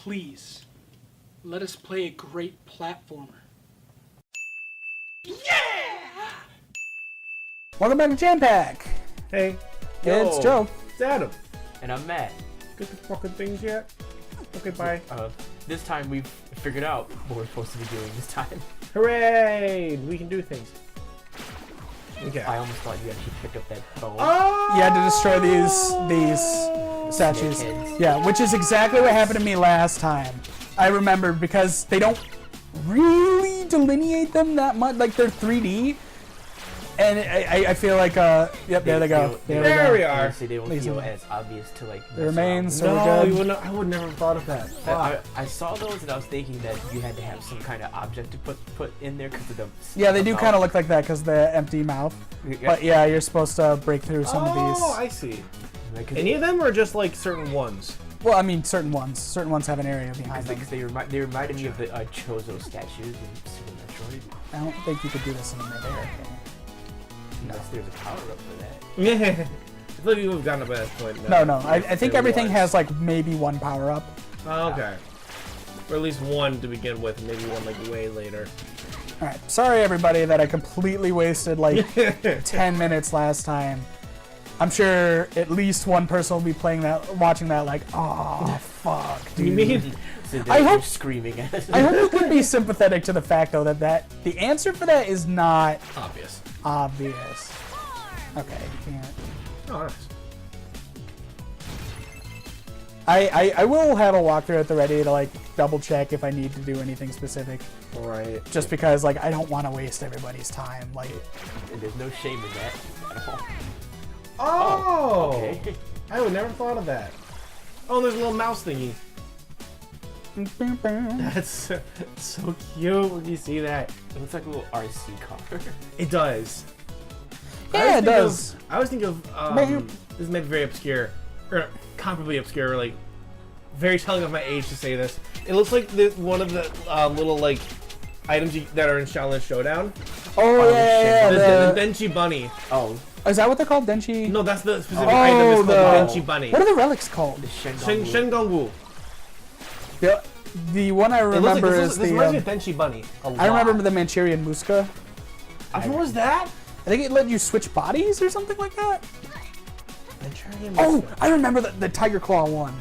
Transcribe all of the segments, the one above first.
please, let us play a great platformer. Welcome back to Jam Pack. Hey. It's Joe. It's Adam. And I'm Matt. Get the fucking things yet? Okay, bye. This time we've figured out what we're supposed to be doing this time. Hooray! We can do things. Okay. I almost thought you actually picked up that bone. Oh! You had to destroy these statues. Snakeheads. Yeah, which is exactly what happened to me last time. I remember because they don't really delineate them that much. Like they're 3D. And I feel like, yep, there they go. There we are. Honestly, they don't feel as obvious to like. The remains. So No, we're good. I would never have thought of that. I saw those and I was thinking that you had to have some kind of object to put in there because of the. Yeah, they do kind of look like that because of the empty mouth. But yeah, you're supposed to break through some of these. Oh, I see. Like, Any of them or just like certain ones? Well, I mean, certain ones. Certain ones have an area behind them. Because they reminded me of the Chozo statues in Super Metroid. I don't think you could do this in midair. Can you? Unless there's a power up for that. Yeah. I thought you would have gotten up at that point. No. I think everything has like maybe one power up. Oh, okay. Or at least one to begin with, maybe one like way later. All right. Sorry, everybody, that I completely wasted like 10 minutes last time. I'm sure at least one person will be playing that, watching that, like, oh fuck, dude. You mean? So I hope screaming at us. I hope you can be sympathetic to the fact though that the answer for that is not Obvious. obvious. Okay, you can't. Oh, nice. I will have a walkthrough at the ready to like double check if I need to do anything specific. Alright. Just because like I don't want to waste everybody's time. Like, And there's no shame in that at all. Oh! Okay. I would never thought of that. Oh, there's a little mouse thingy. That's so cute when you see that. It looks like a little RC car. It does. yeah, it does. I always think of this may be very obscure, or comparably obscure, like very telling of my age to say this. It looks like one of the little like items that are in Xiaolin Showdown. Oh yeah, The Denchi Bunny. Oh, is that what they're called? Denchi? No, that's the specific item. It's called the Denchi Bunny. What are the relics called? the Shengongwu. The one I remember is this the. reminds me of Denchi Bunny. I remember the Manchurian Muska. Which one was that? I think it let you switch bodies or something like that. Manchurian Oh, Muska. I remember the Tiger Claw one.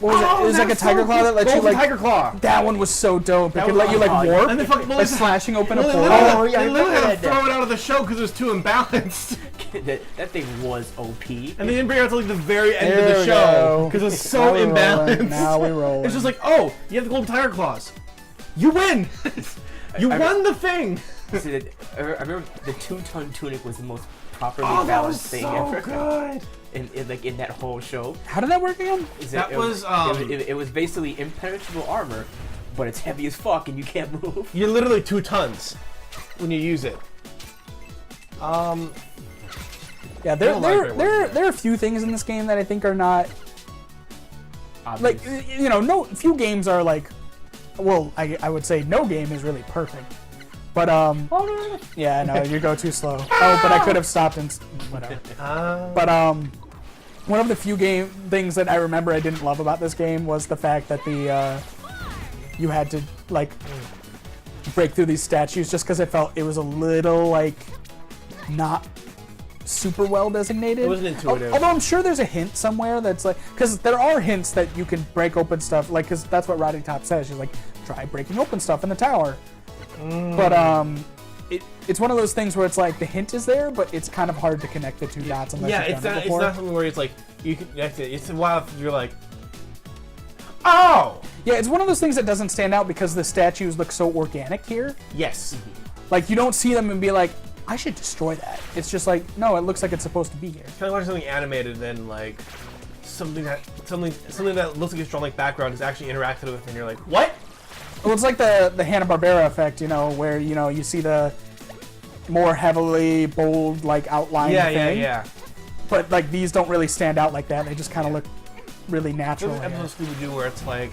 What was it? It was like a Tiger Claw that let you like. Tiger Claw. That one was so dope. It That could was let you like awesome. warp, And they fucking- like slashing open a They portal. literally, yeah, I they literally had to remember throw it out of the show because it was too imbalanced. that thing was OP. And they didn't bring it out till like the very end There of the we show go. because it was so Now we're rolling. imbalanced. Now we rolling. It's just like, oh, you have the golden tiger claws. You win. You I- won the thing. See, I remember the 2-ton tunic was the most properly Oh, that was balanced thing so ever. good. In that whole show. How did that work again? Is That was, it was basically impenetrable armor, but it's heavy as fuck and you can't move. You're literally 2 tons when you use it. Yeah, I don't like it when there are a few things in this game that I think are not like Obvious. no few games are like, well, I would say no game is really perfect, but yeah, no, you go too slow. Oh, but I could have stopped and whatever. But one of the few things that I remember I didn't love about this game was the fact that you had to like break through these statues just because I felt it was a little like not super well designated. It wasn't intuitive. Although I'm sure there's a hint somewhere that's like, because there are hints that you can break open stuff, like, because that's what Roddy Top says. She's like, try breaking open stuff in the tower. But it's one of those things where it's like the hint is there, but it's kind of hard to connect the two dots unless Yeah, you've it's done it not. It's before. not something where it's like you can. That's it. It's a while after you're like, oh. Yeah, it's one of those things that doesn't stand out because the statues look so organic here. Yes. Like, you don't see them and be like, I should destroy that. It's just like, no, it looks like it's supposed to be here. Kind of watching something animated, then like something that looks like a strong like background is actually interacted with, and you're like, what? Well, it's like the Hanna-Barbera effect, where, you see the more heavily bold, like, outline thing. Yeah. But, like, these don't really stand out like that. They just kind of look really natural. There's an episode of Scooby-Doo where it's like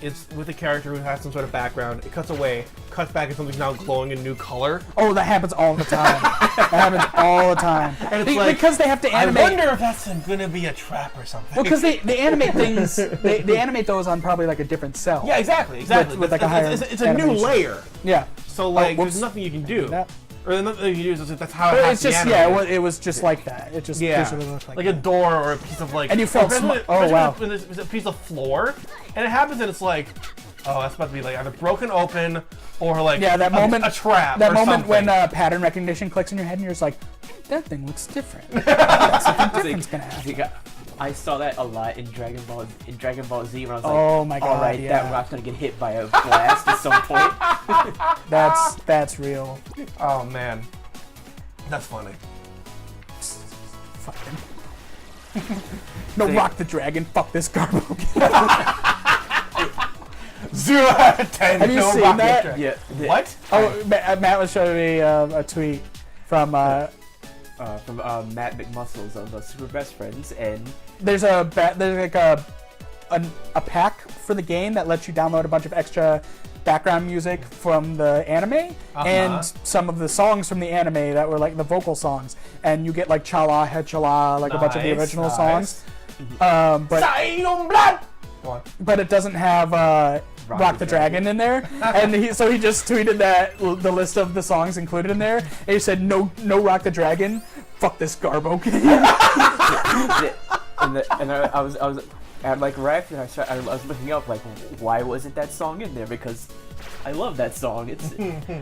it's with a character who has some sort of background. It cuts away, cuts back, and something's now glowing a new color. Oh, that happens all the time. That happens all the time. And it's like, because they have to animate. I wonder if that's gonna be a trap or something. Well, because they animate things. They animate those on probably like a different cell. Yeah, exactly. With like a higher it's a new animation. layer. Yeah. So like, whoops. there's nothing you can do. That- Or nothing you can do is that's how it But has it's to be just animated. it was just like that. It just visually looked like like that. a door or a piece of like. And you felt especially- oh, especially wow. when there's a piece of floor, and it happens, and it's like, oh, that's about to be like either broken open or like that moment a trap. That or moment something. when pattern recognition clicks in your head and you're just like, that thing looks different. Something different's gonna happen. I saw that a lot in Dragon Ball Z when I was like, Oh my god, all right, yeah. that rock's gonna get hit by a blast at some point. That's real. Oh man, that's funny. Fucking. No, See. Rock the Dragon. Fuck this garbage. 0 out of 10. Have you no seen rocket that? track. Yeah. What? Oh, Matt was showing me a tweet from. From Matt McMuscles of Super Best Friends, and There's like a pack for the game that lets you download a bunch of extra background music from the anime and some of the songs from the anime that were like the vocal songs, and you get like Chala Head Chala, like a bunch of the original songs. But Blood. Go on. but it doesn't have Rock the Dragon in there, and he just tweeted that the list of the songs included in there, and he said no Rock the Dragon, fuck this garbo. and I was at like right after I was looking up like why wasn't that song in there, because I love that song. It's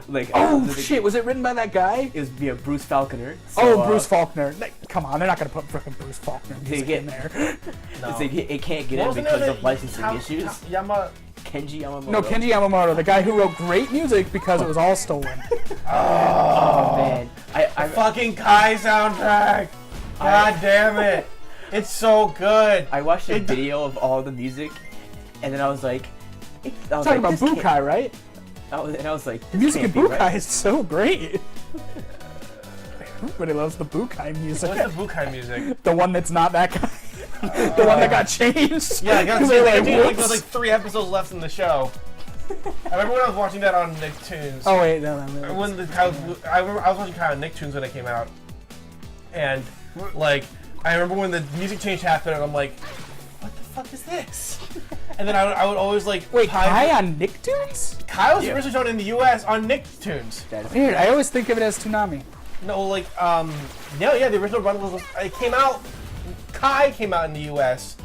like Shit, was it written by that guy? It was via Bruce Falconer. So, Bruce Faulkner. Come on, they're not gonna put frickin' Bruce Faulkner music get- in there. It's like, it can't get What in was the because name of licensing issues. Kenji Kenji Yamamoto. No, Kenji Yamamoto, the guy who wrote great music because it was all stolen. Oh man, I fucking Kai soundtrack. God damn it. It's so good. I watched a video of all the music, and then I was like, Talking about this can't- Bukai, right? And I was like, The this music in can't be Bukai right. is so great. Everybody loves the Bukai music. What's the Bukai music? The one that's not that guy. The one that got changed. Yeah, I got to They're say, like, there's "Whoops." like 3 episodes left in the show. I remember when I was watching that on Nicktoons. Oh wait, no. When I was watching kind of Nicktoons when it came out, and like I remember when the music change happened, and I'm like, what the fuck is this? And then I would always like Wait, Kai on Nicktoons? Kai was originally shown in the U.S. on Nicktoons. Weird. I always think of it as Toonami. No, like no, yeah, the original run was it came out. Kai came out in the U.S.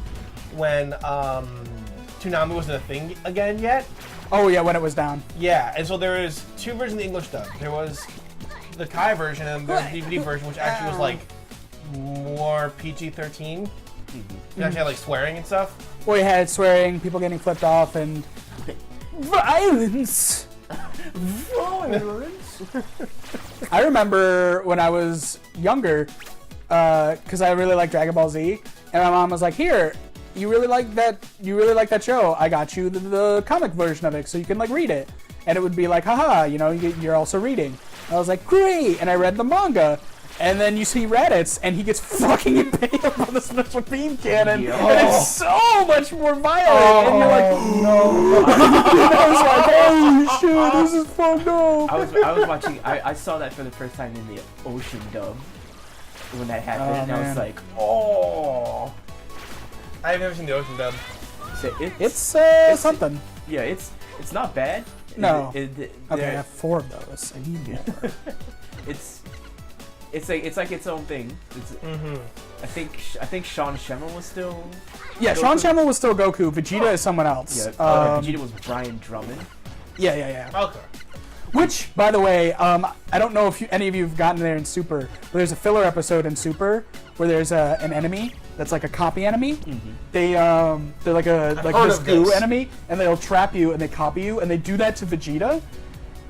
when Toonami wasn't a thing again yet. Oh yeah, when it was down. Yeah, and so there is 2 versions of the English dub. There was the Kai version and there's the DVD version, which actually was like more PG-13. You actually had like swearing and stuff. We had swearing, people getting flipped off, and violence. I remember when I was younger, because I really liked Dragon Ball Z, and my mom was like, "Here, you really like that show? I got you the comic version of it, so you can like read it." And it would be like, "Haha, you're also reading." I was like, "Great!" And I read the manga. And then you see Raditz, and he gets fucking impaled on the special beam cannon, and it's so much more violent. And you're like, no. And I was like, holy shit, this is fucked up. I was watching. I saw that for the first time in the Ocean dub when that happened, and I was man. like, oh. I've never seen the Ocean dub. So It's something. yeah, it's not bad. No. It- Okay, I there- have 4 of those. I need more. it's like its own thing. I think Sean Schemmel was still. Yeah, Sean Schemmel was still Goku. Vegeta is someone else. Yeah, Vegeta was Brian Drummond. Yeah. Okay. Which, by the way, I don't know if any of you have gotten there in Super, but there's a filler episode in Super where there's an enemy that's like a copy enemy. They're like this goo enemy, and they'll trap you and they copy you, and they do that to Vegeta,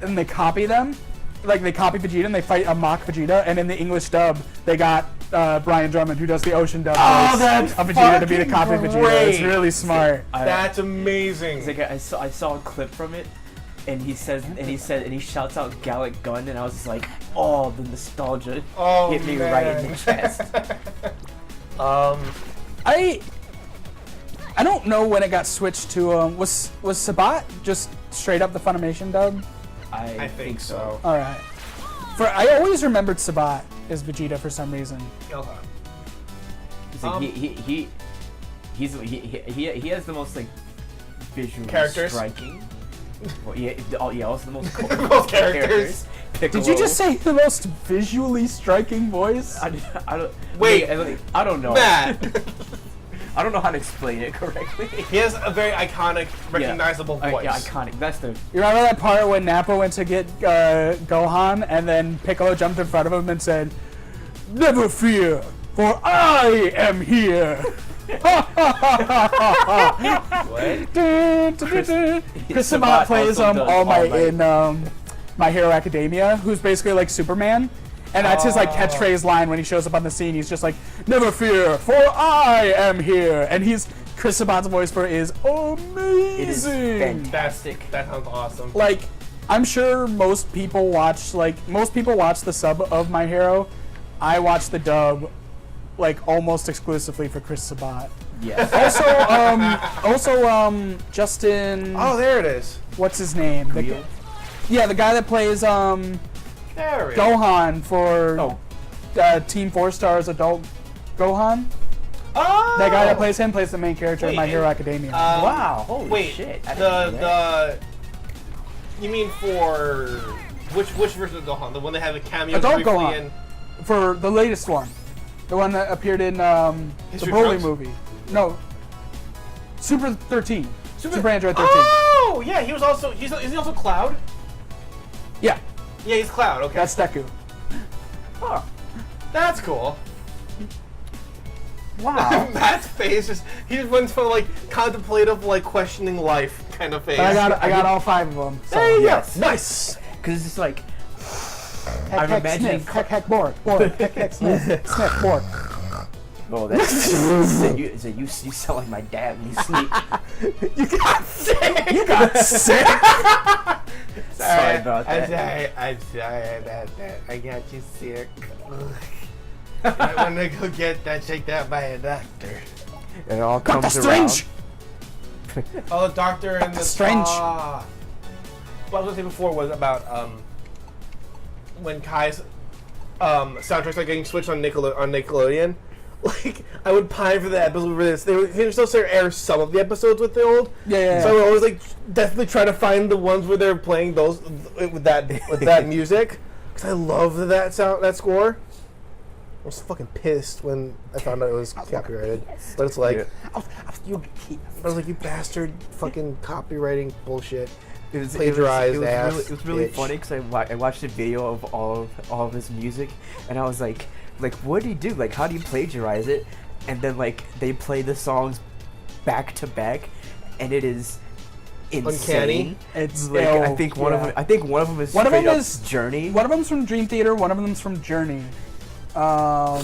and they copy them. Like they copy Vegeta and they fight a mock Vegeta, and in the English dub they got Brian Drummond, who does the Ocean dub voice of Vegeta to be the copy of Vegeta. It's really smart. That's amazing. It's like I saw a clip from it, and he shouts out Gallic Gun, and I was just like, oh, the nostalgia hit me right in the chest. I don't know when it got switched to. Was Sabat just straight up the Funimation dub? I think so. All right. I always remembered Sabat as Vegeta for some reason. Okay. It's like he has the most like visually Characters? striking. Well, yeah, also the most Most characters. Piccolo. Did you just say the most visually striking voice? I don't. Wait. I don't know. Matt. I don't know how to explain it correctly. He has a very iconic, recognizable voice. Uh, Yeah, iconic. That's the. You remember that part when Nappa went to get Gohan and then Piccolo jumped in front of him and said, "Never fear, for I am here." What? Chris Sabat Sabat plays also does All Might All Might. in My Hero Academia, who's basically like Superman. And that's his like catchphrase line when he shows up on the scene. He's just like, "Never fear, for I am here." And Chris Sabat's voice for it is amazing. It is fantastic. That sounds awesome. Like, I'm sure most people watch the sub of My Hero. I watch the dub, like almost exclusively for Chris Sabat. Yes. Also, Justin. Oh, there it is. What's his name? Real? The guy that plays There it is. Gohan for Team 4 Stars Adult Gohan. Oh! That guy that plays him plays the main character in Wait, My Hero Academia. Wow. Holy Wait, shit. I didn't know that. you mean for which version of Gohan? The one that had a cameo Adult briefly Gohan. in For the latest one. The one that appeared in the History Broly Trunks? movie. No. Super 13. Super Android 13. Oh, yeah, he was also is he also Cloud? Yeah, Yeah, he's Cloud. Okay. that's Deku. Huh. That's cool. Wow. Matt's face he just went from like contemplative, like questioning life kind of face. I got all 5 of them. So. There you Yes. go. Nice. Because it's just like Heck, I'm heck, imagining. sniff, heck, heck, bork, heck, heck, sniff, sniff, bork. Oh, that's so you sound like my dad when you sleep. You got sick. You got sick. Sorry about that. I'm sorry about that. I got you sick. I want to go get that checked out by a doctor. It all Doctor comes Strange. Oh, the doctor and the Strange. spa. What I was going to say before was about when Kai's soundtrack started getting switched on Nickelodeon. Like, I would pine for the episode for this. They were still starting to air some of the episodes with the old. Yeah. So I would always like definitely try to find the ones where they're playing those with that music because I love that score. I was fucking pissed when I found out it was copyrighted. But it's like, I was like, you bastard, fucking copywriting bullshit. It was Plagiarized ass. It was really bitch. funny because I watched a video of all of his music, and I was like, what do you do? Like, how do you plagiarize it? And then like they play the songs back to back, and it is insane. Uncanny. It's Like I think one of them. I think one of them is One of straight them up is- Journey. One of them's from Dream Theater. One of them's from Journey. I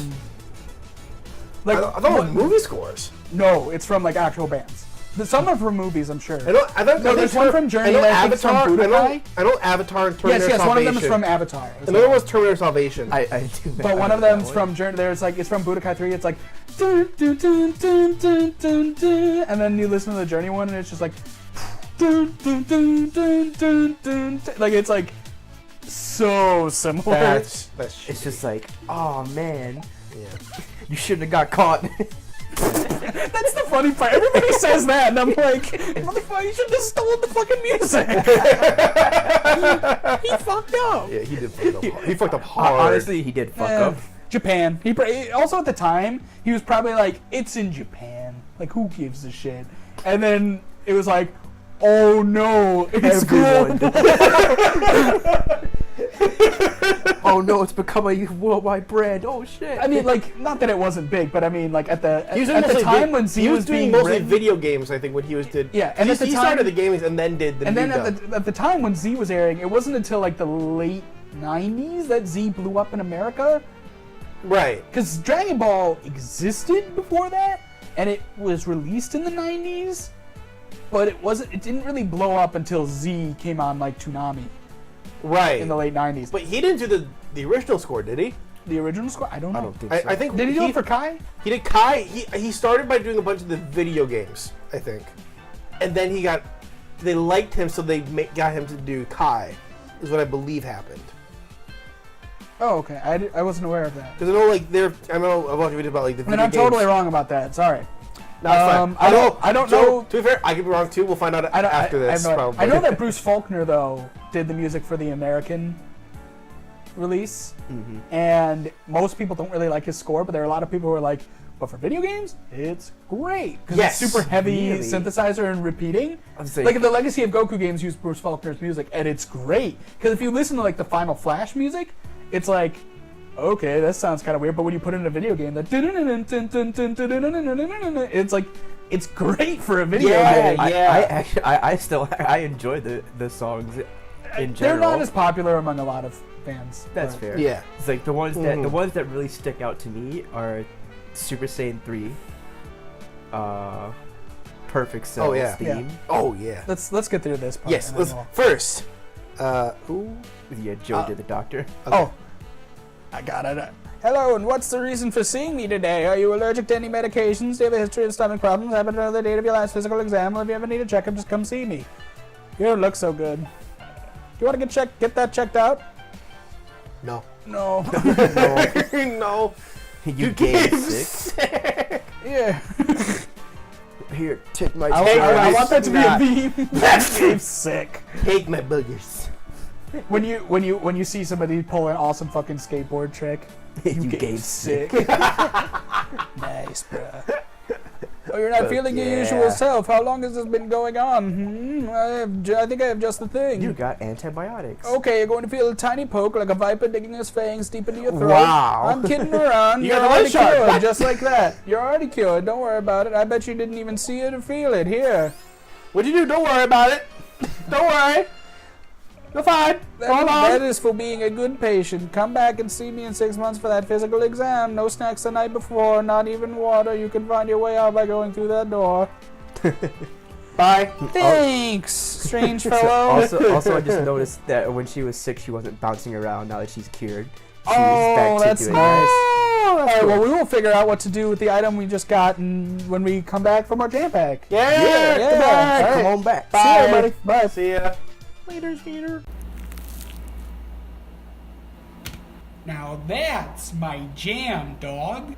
thought it was movie scores. No, it's from like actual bands. Some are from movies, I'm sure. I thought No, there's one from Journey that I think is from Budokai. I know Avatar and Terminator Yes, one of them Salvation. is from Avatar. as Another well. one's Terminator Salvation. I do. But one of them's from Journey. It's from Budokai 3. It's like, dun, dun, dun, dun, dun, dun, dun, and then you listen to the Journey one, and it's just like, dun, dun, dun, dun, dun, dun, dun. Like it's like so similar. That's It's just like, oh man, yeah. you shouldn't have got caught. That's the funny part. Everybody says that, and I'm like, motherfucker, you should have stolen the fucking music. He fucked up. Yeah, he did fuck up. He fucked up hard. Honestly, he did fuck up. Japan. Also at the time, he was probably like, it's in Japan. Like, who gives a shit? And then it was like, oh no, it's Everyone. good. Oh no, it's become a worldwide brand. Oh shit. I mean, like, not that it wasn't big, but I mean, like, at the He was doing mostly time when Z he was was doing being mostly written, video games. I think when he did. Yeah, and he, at the he time- started the games and then did the and new then dub. at the time when Z was airing, it wasn't until like the late 90s that Z blew up in America. Right. Because Dragon Ball existed before that, and it was released in the 90s, but it didn't really blow up until Z came on like Toonami Right. in the late 90s. But he didn't do the original score, did he? The original score? I don't know. I don't think so. I think Did he do it for Kai? He did Kai. He started by doing a bunch of the video games, I think. And then they liked him, so they got him to do Kai, is what I believe happened. Oh, okay. I wasn't aware of that. Because I know I've watched videos about like the video And I'm games. totally wrong about that. Sorry. No, it's fine. I don't know. To be fair, I could be wrong too. We'll find out after this. Probably. I know that Bruce Faulkner though did the music for the American release, and most people don't really like his score, but there are a lot of people who are like, but for video games, it's great because Yes, it's super heavy really? synthesizer and repeating. I'm saying, Like the Legacy of Goku games use Bruce Faulkner's music, and it's great because if you listen to like the Final Flash music, it's like, okay, that sounds kind of weird, but when you put it in a video game, that it's like, it's great for a video game. I enjoy the songs in They're general. not as popular among a lot of fans. That's but- fair. Yeah. It's like the ones that really stick out to me are Super Saiyan 3, Perfect Cell's Oh, yeah. theme. Oh yeah. Let's get through this part. Yes. and then First. Who? Yeah, Joe did the doctor. Oh, I got it. Hello, and what's the reason for seeing me today? Are you allergic to any medications? Do you have a history of stomach problems? Happen to know the date of your last physical exam? Well, if you ever need a checkup, just come see me. You don't look so good. Do you want to get that checked out? No. No. No. You gave sick. Yeah. Here, take my. I want that to be Not. a meme. That's game sick. Take my boogers. When you see somebody pull an awesome fucking skateboard trick, You gave sick. Nice, bro. Oh, you're not feeling your usual self. How long has this been going on? I think I have just the thing. You got antibiotics. Okay, you're going to feel a tiny poke like a viper digging his fangs deep into your throat. Wow. I'm kidding around. You You're got a already red shark. cured, just like that. You're already cured. Don't worry about it. I bet you didn't even see it or feel it. Here. What'd you do? Don't worry about it. Don't worry. You're fine. Hold on. That is for being a good patient. Come back and see me in 6 months for that physical exam. No snacks the night before, not even water. You can find your way out by going through that door. Bye. Thanks, strange fellow. Also, I just noticed that when she was sick, she wasn't bouncing around. Now that she's cured, she's Oh, back to that's doing nice. Oh, All right, well, we will figure out what to do with the item we just got when we come back from our jam pack. Yeah. Yeah. Goodbye. All right. Come on back. See you, everybody. Bye. See ya. Later, Skater. Now that's my jam, dog.